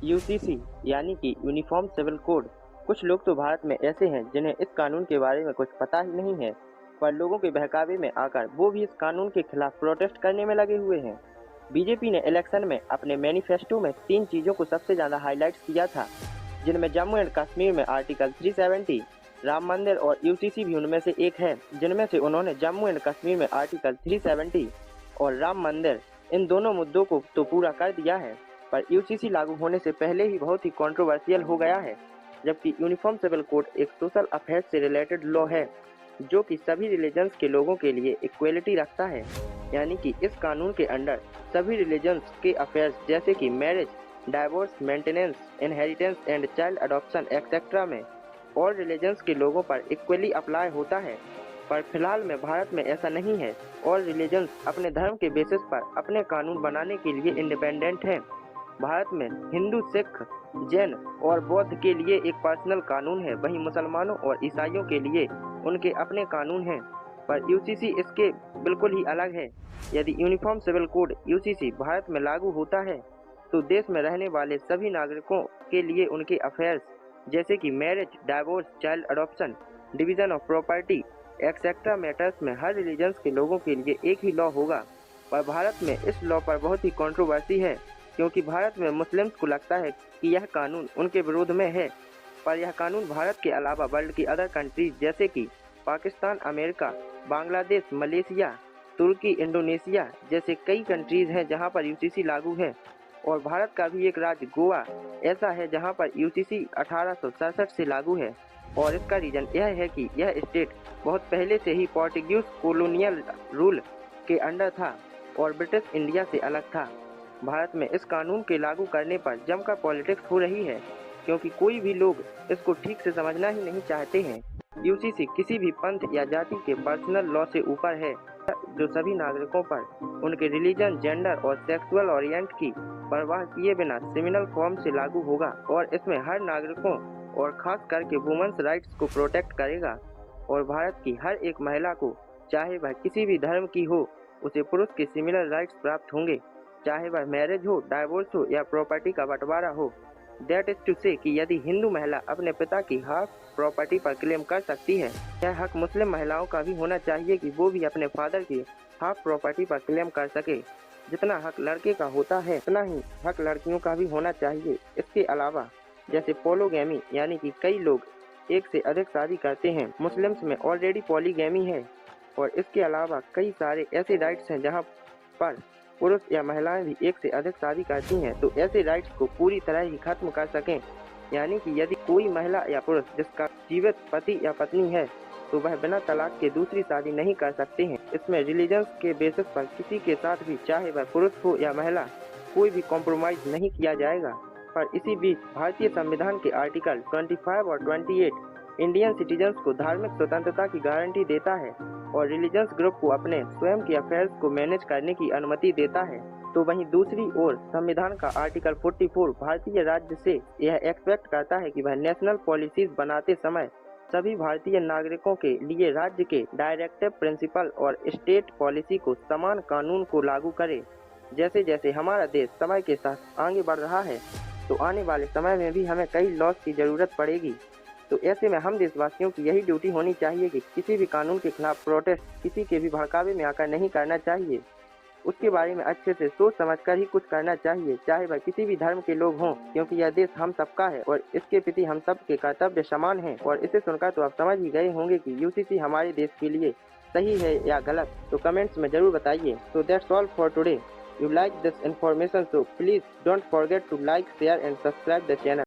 UCC यानी कि uniform civil code. कुछ लोग तो भारत में ऐसे हैं जिन्हें इस कानून के बारे में कुछ पता ही नहीं है, पर लोगों के बहकावे में आकर वो भी इस कानून के खिलाफ प्रोटेस्ट करने में लगे हुए हैं। बीजेपी ने इलेक्शन में अपने मैनिफेस्टो में 3 चीज़ों को सबसे ज़्यादा हाईलाइट किया था, जिनमें जम्मू एंड कश्मीर में आर्टिकल 370, राम मंदिर और यूसीसी भी उनमें से एक है, जिनमें से उन्होंने जम्मू एंड कश्मीर में आर्टिकल 370 और राम मंदिर, इन दोनों मुद्दों को तो पूरा कर दिया है, पर यूसीसी लागू होने से पहले ही बहुत ही कंट्रोवर्शियल हो गया है। जबकि यूनिफॉर्म सिविल कोड एक सोशल अफेयर्स से रिलेटेड लॉ है, जो कि सभी रिलीजन्स के लोगों के लिए इक्वलिटी रखता है, यानी कि इस कानून के अंडर सभी रिलीजन्स के अफेयर्स जैसे कि marriage, divorce, maintenance, inheritance and child adoption etcetera में और रिलीजन्स के लोगों पर इक्वली अप्लाई होता है। पर फिलहाल में भारत में ऐसा नहीं है और रिलीजन्स अपने धर्म के बेसिस पर अपने कानून बनाने के लिए इंडिपेंडेंट हैं। भारत में हिंदू, सिख, जैन और बौद्ध के लिए एक पर्सनल कानून है, वहीं मुसलमानों और ईसाइयों के लिए उनके अपने कानून हैं, पर यूसीसी इसके बिल्कुल ही अलग है। यदि uniform civil code UCC Bharat में लागू होता है, तो देश में रहने वाले सभी नागरिकों के लिए उनके अफेयर्स जैसे कि marriage, divorce, child adoption, division of property etcetera matters में हर रिलीजन्स के लोगों के लिए एक ही लॉ होगा। पर भारत में इस लॉ पर बहुत ही कंट्रोवर्सी है, क्योंकि भारत में मुस्लिम्स को लगता है कि यह कानून उनके विरोध में है। पर यह कानून भारत के अलावा वर्ल्ड की अदर कंट्रीज जैसे कि पाकिस्तान, अमेरिका, बांग्लादेश, मलेशिया, तुर्की, इंडोनेशिया जैसे कई कंट्रीज हैं जहां पर यूसीसी लागू है। और भारत का भी एक राज्य गोवा ऐसा है जहां पर यूसीसी 1867 से लागू है। और इसका रीजन यह है कि यह स्टेट बहुत पहले से ही पोर्टुगीज कॉलोनियल रूल के अंडर था और ब्रिटिश इंडिया से अलग था। भारत में इस कानून के लागू करने पर जमकर पॉलिटिक्स हो रही है, क्योंकि कोई भी लोग इसको ठीक से समझना ही नहीं चाहते हैं। यूसीसी किसी भी पंथ या जाति के पर्सनल लॉ से ऊपर है, जो सभी नागरिकों पर उनके रिलीजन, जेंडर और सेक्सुअल ओरिएंट की परवाह किए बिना सिमिनल फॉर्म से लागू होगा और इसमें हर नागरिकों और खास करके वुमेन्स राइट्स को प्रोटेक्ट करेगा। और भारत की हर एक महिला को, चाहे वह किसी भी धर्म की हो, उसे पुरुष के सिमिलर राइट्स प्राप्त होंगे, चाहे वह मैरिज हो, डाइवोर्स हो या प्रॉपर्टी का बंटवारा हो। दैट इज टू से कि यदि हिंदू महिला अपने पिता की हाफ प्रॉपर्टी पर क्लेम कर सकती है, यह हक मुस्लिम महिलाओं का भी होना चाहिए कि वो भी अपने फादर की हाफ प्रॉपर्टी पर क्लेम कर सके। जितना हक लड़के का होता है, उतना ही हक लड़कियों का भी होना चाहिए। इसके अलावा जैसे पोलोगैमी यानी कि कई लोग एक से अधिक शादी करते हैं, मुस्लिम्स में ऑलरेडी पॉलीगैमी है। और इसके अलावा कई सारे ऐसे राइट्स हैं जहाँ पर पुरुष या महिलाएं भी एक से अधिक शादी करती हैं, तो ऐसे राइट्स को पूरी तरह ही खत्म कर सकें। यानी कि यदि कोई महिला या पुरुष जिसका जीवित पति या पत्नी है, तो वह बिना तलाक के दूसरी शादी नहीं कर सकते हैं। इसमें रिलीजन्स के बेसिस पर किसी के साथ भी, चाहे वह पुरुष हो या महिला, कोई भी कॉम्प्रोमाइज नहीं किया जाएगा। पर इसी बीच भारतीय संविधान के आर्टिकल 25 और 28 इंडियन सिटीजन्स को धार्मिक स्वतंत्रता की गारंटी देता है और रिलीजियस ग्रुप को अपने स्वयं के अफेयर्स को मैनेज करने की अनुमति देता है। तो वहीं दूसरी ओर संविधान का आर्टिकल 44 भारतीय राज्य से यह एक्सपेक्ट करता है कि वह नेशनल पॉलिसीज बनाते समय सभी भारतीय नागरिकों के लिए राज्य के डायरेक्टिव प्रिंसिपल और स्टेट पॉलिसी को समान कानून को लागू करे। जैसे जैसे हमारा देश समय के साथ आगे बढ़ रहा है, तो आने वाले समय में भी हमें कई लॉज की ज़रूरत पड़ेगी। तो ऐसे में हम देशवासियों की यही ड्यूटी होनी चाहिए कि किसी भी कानून के खिलाफ प्रोटेस्ट किसी के भी भड़कावे में आकर नहीं करना चाहिए। उसके बारे में अच्छे से सोच समझकर ही कुछ करना चाहिए, चाहे वह किसी भी धर्म के लोग हों, क्योंकि यह देश हम सबका है और इसके प्रति हम सब के कर्तव्य समान हैं। और इसे सुनकर तो आप समझ ही गए होंगे कि यूसीसी हमारे देश के लिए सही है या गलत, तो कमेंट्स में ज़रूर बताइए। So that's all for today. You like this information, so please don't forget to like, share and subscribe the channel.